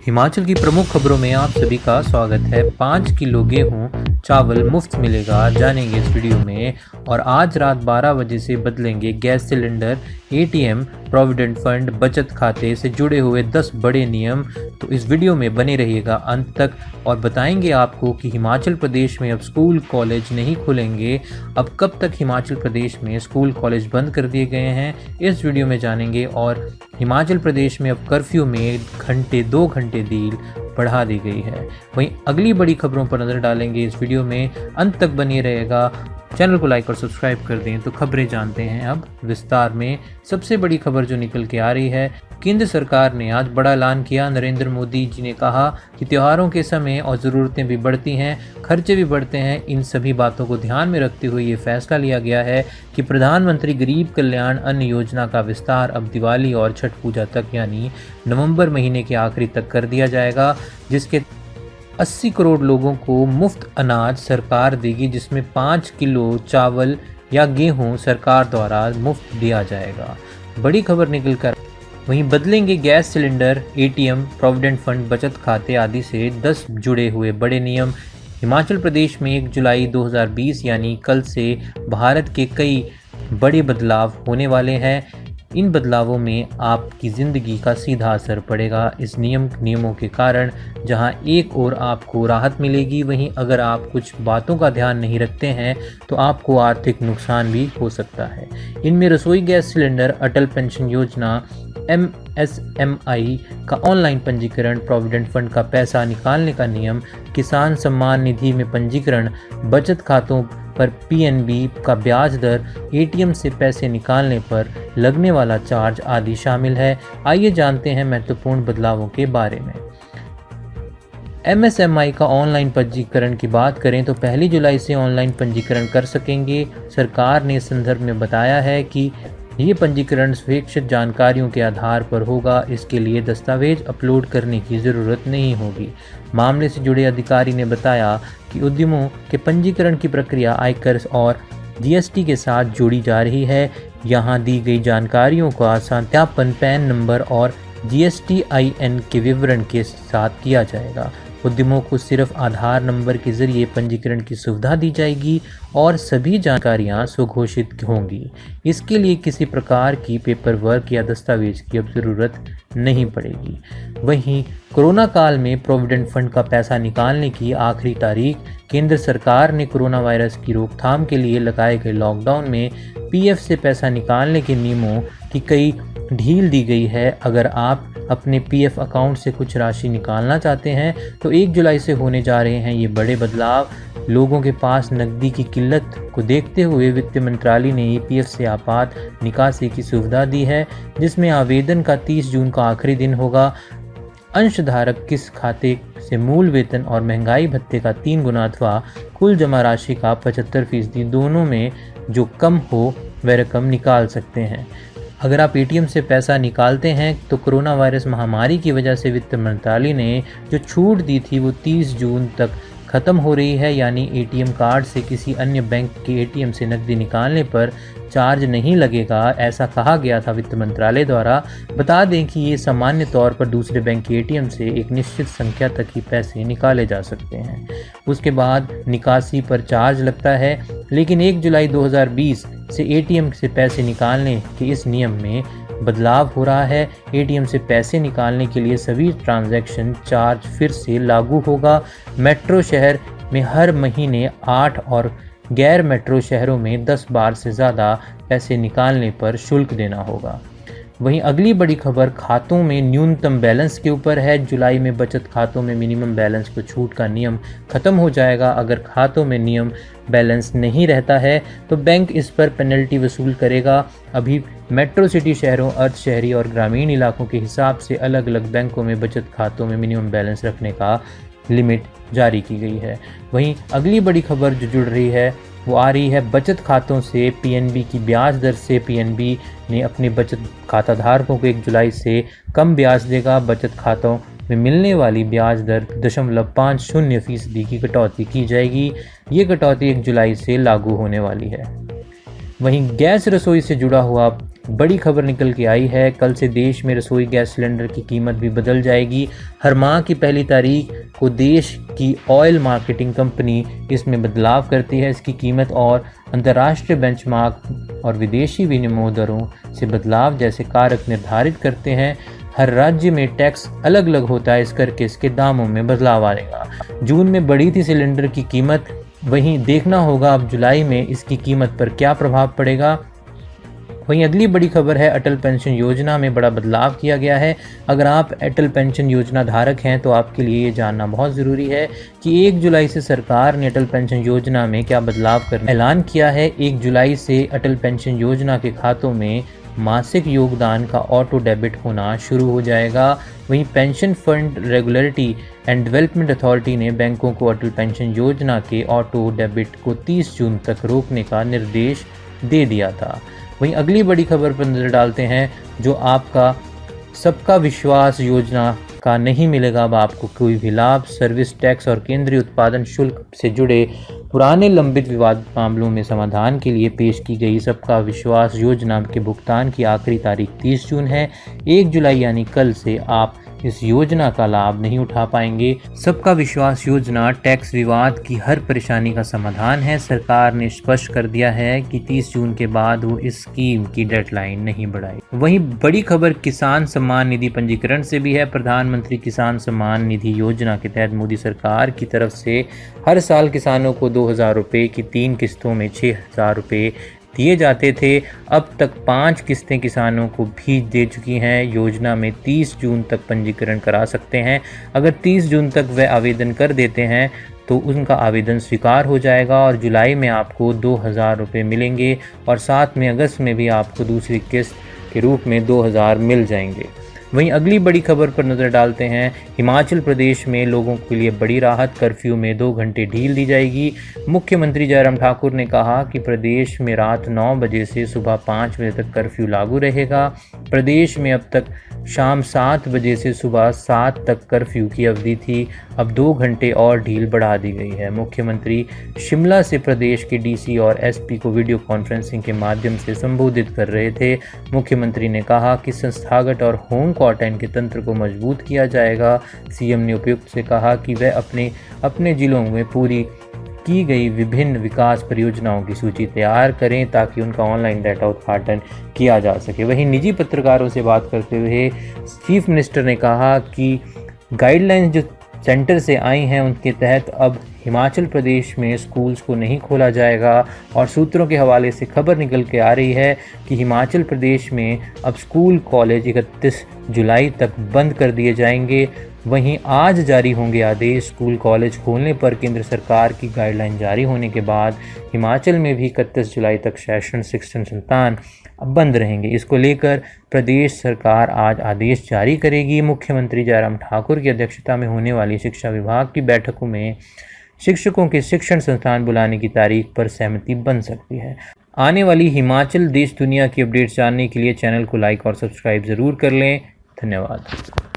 हिमाचल की प्रमुख खबरों में आप सभी का स्वागत है। 5 किलो गेहूं चावल मुफ्त मिलेगा, जानेंगे इस वीडियो में। और आज रात 12 बजे से बदलेंगे gas cylinder, ATM, provident fund, बचत खाते से जुड़े हुए 10 बड़े नियम। तो इस वीडियो में बने रहिएगा अंत तक और बताएंगे आपको कि हिमाचल प्रदेश में अब स्कूल कॉलेज नहीं खुलेंगे। अब कब तक हिमाचल प्रदेश में स्कूल कॉलेज बंद कर दिए गए हैं, इस वीडियो में जानेंगे। और हिमाचल प्रदेश में अब कर्फ्यू में 2 घंटे डील बढ़ा दी गई है। वहीं अगली बड़ी खबरों पर नजर डालेंगे इस वीडियो में, अंत तक बने रहेगा। चैनल को लाइक और सब्सक्राइब कर दें। तो खबरें जानते हैं अब विस्तार में। सबसे बड़ी खबर जो निकल के आ रही है, केंद्र सरकार ने आज बड़ा ऐलान किया। नरेंद्र मोदी जी ने कहा कि त्योहारों के समय और ज़रूरतें भी बढ़ती हैं, खर्चे भी बढ़ते हैं। इन सभी बातों को ध्यान में रखते हुए ये फैसला लिया गया है कि प्रधानमंत्री गरीब कल्याण अन्न योजना का विस्तार अब दिवाली और छठ पूजा तक यानी नवंबर महीने के आखिरी तक कर दिया जाएगा, जिसके 80 करोड़ लोगों को मुफ्त अनाज सरकार देगी, जिसमें 5 किलो चावल या गेहूं सरकार द्वारा मुफ्त दिया जाएगा। बड़ी खबर निकल कर वहीं बदलेंगे gas cylinder, ATM, provident fund, बचत खाते आदि से 10 जुड़े हुए बड़े नियम। हिमाचल प्रदेश में 1 जुलाई 2020 यानी कल से भारत के कई बड़े बदलाव होने वाले हैं। इन बदलावों में आपकी ज़िंदगी का सीधा असर पड़ेगा। इस नियमों के कारण जहां एक और आपको राहत मिलेगी, वहीं अगर आप कुछ बातों का ध्यान नहीं रखते हैं तो आपको आर्थिक नुकसान भी हो सकता है। इनमें रसोई गैस सिलेंडर, अटल पेंशन योजना, MSMI का ऑनलाइन पंजीकरण, प्रोविडेंट फंड का पैसा निकालने का नियम, किसान सम्मान निधि में पंजीकरण, बचत खातों पर PNB का ब्याज दर, एटीएम से पैसे निकालने पर लगने वाला चार्ज आदि शामिल है। आइए जानते हैं महत्वपूर्ण बदलावों के बारे में। MSMI का ऑनलाइन पंजीकरण की बात करें तो 1 जुलाई से ऑनलाइन पंजीकरण कर सकेंगे। सरकार ने इस संदर्भ में बताया है कि ये पंजीकरण स्वेच्छित जानकारियों के आधार पर होगा। इसके लिए दस्तावेज अपलोड करने की ज़रूरत नहीं होगी। मामले से जुड़े अधिकारी ने बताया कि उद्यमों के पंजीकरण की प्रक्रिया आयकर और GST के साथ जोड़ी जा रही है। यहाँ दी गई जानकारियों का सत्यापन पैन नंबर और GSTIN के विवरण के साथ किया जाएगा। उद्यमों को सिर्फ आधार नंबर के जरिए पंजीकरण की सुविधा दी जाएगी और सभी जानकारियां स्वघोषित होंगी। इसके लिए किसी प्रकार की पेपर वर्क या दस्तावेज की अब ज़रूरत नहीं पड़ेगी। वहीं कोरोना काल में प्रोविडेंट फंड का पैसा निकालने की आखिरी तारीख, केंद्र सरकार ने कोरोना वायरस की रोकथाम के लिए लगाए गए लॉकडाउन में PF से पैसा निकालने के नियमों की कई ढील दी गई है। अगर आप अपने PF अकाउंट से कुछ राशि निकालना चाहते हैं तो 1 जुलाई से होने जा रहे हैं ये बड़े बदलाव। लोगों के पास नकदी की किल्लत को देखते हुए वित्त मंत्रालय ने EPF से आपात निकासी की सुविधा दी है, जिसमें आवेदन का 30 जून का आखिरी दिन होगा। अंशधारक किस खाते से मूल वेतन और महंगाई भत्ते का 3 गुना अथवा कुल जमा राशि का 75% दोनों में जो कम हो वह रकम निकाल सकते हैं। अगर आप ATM से पैसा निकालते हैं तो कोरोना वायरस महामारी की वजह से वित्त मंत्रालय ने जो छूट दी थी वो 30 जून तक ख़त्म हो रही है। यानी ATM कार्ड से किसी अन्य बैंक के ATM से नकदी निकालने पर चार्ज नहीं लगेगा, ऐसा कहा गया था वित्त मंत्रालय द्वारा। बता दें कि ये सामान्य तौर पर दूसरे बैंक के ATM से एक निश्चित संख्या तक ही पैसे निकाले जा सकते हैं। उसके बाद निकासी पर चार्ज लगता है। लेकिन 1 जुलाई 2020 से ATM से पैसे निकालने के इस नियम में बदलाव हो रहा है। ATM से पैसे निकालने के लिए सभी ट्रांजैक्शन चार्ज फिर से लागू होगा। मेट्रो शहर में हर महीने 8 और गैर मेट्रो शहरों में 10 बार से ज़्यादा पैसे निकालने पर शुल्क देना होगा। वहीं अगली बड़ी खबर खातों में न्यूनतम बैलेंस के ऊपर है। जुलाई में बचत खातों में मिनिमम बैलेंस को छूट का नियम खत्म हो जाएगा। अगर खातों में नियम बैलेंस नहीं रहता है तो बैंक इस पर पेनल्टी वसूल करेगा। अभी मेट्रो सिटी शहरों, अर्ध शहरी और ग्रामीण इलाकों के हिसाब से अलग अलग बैंकों में बचत खातों में मिनिमम बैलेंस रखने का लिमिट जारी की गई है। वहीं अगली बड़ी खबर जो जुड़ रही है वो आ रही है बचत खातों से PNB की ब्याज दर से। PNB ने अपने बचत खाता धारकों को 1 जुलाई से कम ब्याज देगा। बचत खातों में मिलने वाली ब्याज दर 0.50% की कटौती की जाएगी। ये कटौती 1 जुलाई से लागू होने वाली है। वहीं गैस रसोई से जुड़ा हुआ बड़ी खबर निकल के आई है। कल से देश में रसोई गैस सिलेंडर की कीमत भी बदल जाएगी। हर माह की पहली तारीख को देश की ऑयल मार्केटिंग कंपनी इसमें बदलाव करती है। इसकी कीमत और अंतर्राष्ट्रीय बेंचमार्क और विदेशी विनिमय दरों से बदलाव जैसे कारक निर्धारित करते हैं। हर राज्य में टैक्स अलग अलग होता है, इस करके इसके दामों में बदलाव आएगा। जून में बढ़ी थी सिलेंडर की कीमत, वहीं देखना होगा अब जुलाई में इसकी कीमत पर क्या प्रभाव पड़ेगा। वहीं अगली बड़ी खबर है, अटल पेंशन योजना में बड़ा बदलाव किया गया है। अगर आप अटल पेंशन योजना धारक हैं तो आपके लिए ये जानना बहुत ज़रूरी है कि 1 जुलाई से सरकार ने अटल पेंशन योजना में क्या बदलाव करने का ऐलान किया है। 1 जुलाई से अटल पेंशन योजना के खातों में मासिक योगदान का ऑटो डेबिट होना शुरू हो जाएगा। वहीं pension fund regulatory and development authority ने बैंकों को अटल पेंशन योजना के ऑटो डेबिट को 30 जून तक रोकने का निर्देश दे दिया था। वहीं अगली बड़ी खबर पर नज़र डालते हैं, जो आपका सबका विश्वास योजना का नहीं मिलेगा अब आपको कोई भी लाभ। सर्विस टैक्स और केंद्रीय उत्पादन शुल्क से जुड़े पुराने लंबित विवादित मामलों में समाधान के लिए पेश की गई सबका विश्वास योजना के भुगतान की आखिरी तारीख 30 जून है। 1 जुलाई यानी कल से आप इस योजना का लाभ नहीं उठा पाएंगे। सबका विश्वास योजना टैक्स विवाद की हर परेशानी का समाधान है। सरकार ने स्पष्ट कर दिया है कि 30 जून के बाद वो इस स्कीम की डेडलाइन नहीं बढ़ाएगी। वहीं बड़ी खबर किसान सम्मान निधि पंजीकरण से भी है। प्रधानमंत्री किसान सम्मान निधि योजना के तहत मोदी सरकार की तरफ से हर साल किसानों को 2,000 रुपये की 3 किस्तों में 6,000 रुपये दिए जाते थे। अब तक 5 किस्तें किसानों को भी दे चुकी हैं। योजना में 30 जून तक पंजीकरण करा सकते हैं। अगर 30 जून तक वह आवेदन कर देते हैं तो उनका आवेदन स्वीकार हो जाएगा और जुलाई में आपको 2,000 रुपये मिलेंगे और साथ में अगस्त में भी आपको दूसरी किस्त के रूप में 2,000 मिल जाएंगे। वहीं अगली बड़ी खबर पर नज़र डालते हैं। हिमाचल प्रदेश में लोगों के लिए बड़ी राहत, कर्फ्यू में 2 घंटे ढील दी जाएगी। मुख्यमंत्री जयराम ठाकुर ने कहा कि प्रदेश में रात 9 बजे से सुबह 5 बजे तक कर्फ्यू लागू रहेगा। प्रदेश में अब तक शाम 7 बजे से सुबह 7 तक कर्फ्यू की अवधि थी, अब 2 घंटे और ढील बढ़ा दी गई है। मुख्यमंत्री शिमला से प्रदेश के डीसी और एसपी को वीडियो कॉन्फ्रेंसिंग के माध्यम से संबोधित कर रहे थे। मुख्यमंत्री ने कहा कि संस्थागत और होम क्वारंटाइन के तंत्र को मजबूत किया जाएगा। सीएम ने उपायुक्त से कहा कि वह अपने जिलों में पूरी की गई विभिन्न विकास परियोजनाओं की सूची तैयार करें ताकि उनका ऑनलाइन डाटा उद्घाटन किया जा सके। वहीं निजी पत्रकारों से बात करते हुए चीफ मिनिस्टर ने कहा कि गाइडलाइंस जो सेंटर से आई हैं उनके तहत अब हिमाचल प्रदेश में स्कूल्स को नहीं खोला जाएगा और सूत्रों के हवाले से खबर निकल के आ रही है कि हिमाचल प्रदेश में अब स्कूल कॉलेज 31 जुलाई तक बंद कर दिए जाएंगे। वहीं आज जारी होंगे आदेश। स्कूल कॉलेज खोलने पर केंद्र सरकार की गाइडलाइन जारी होने के बाद हिमाचल में भी 31 जुलाई तक शैक्षणिक संस्थान बंद रहेंगे। इसको लेकर प्रदेश सरकार आज आदेश जारी करेगी। मुख्यमंत्री जयराम ठाकुर की अध्यक्षता में होने वाली शिक्षा विभाग की बैठकों में शिक्षकों के शिक्षण संस्थान बुलाने की तारीख पर सहमति बन सकती है। आने वाली हिमाचल देश दुनिया की अपडेट्स जानने के लिए चैनल को लाइक और सब्सक्राइब ज़रूर कर लें। धन्यवाद।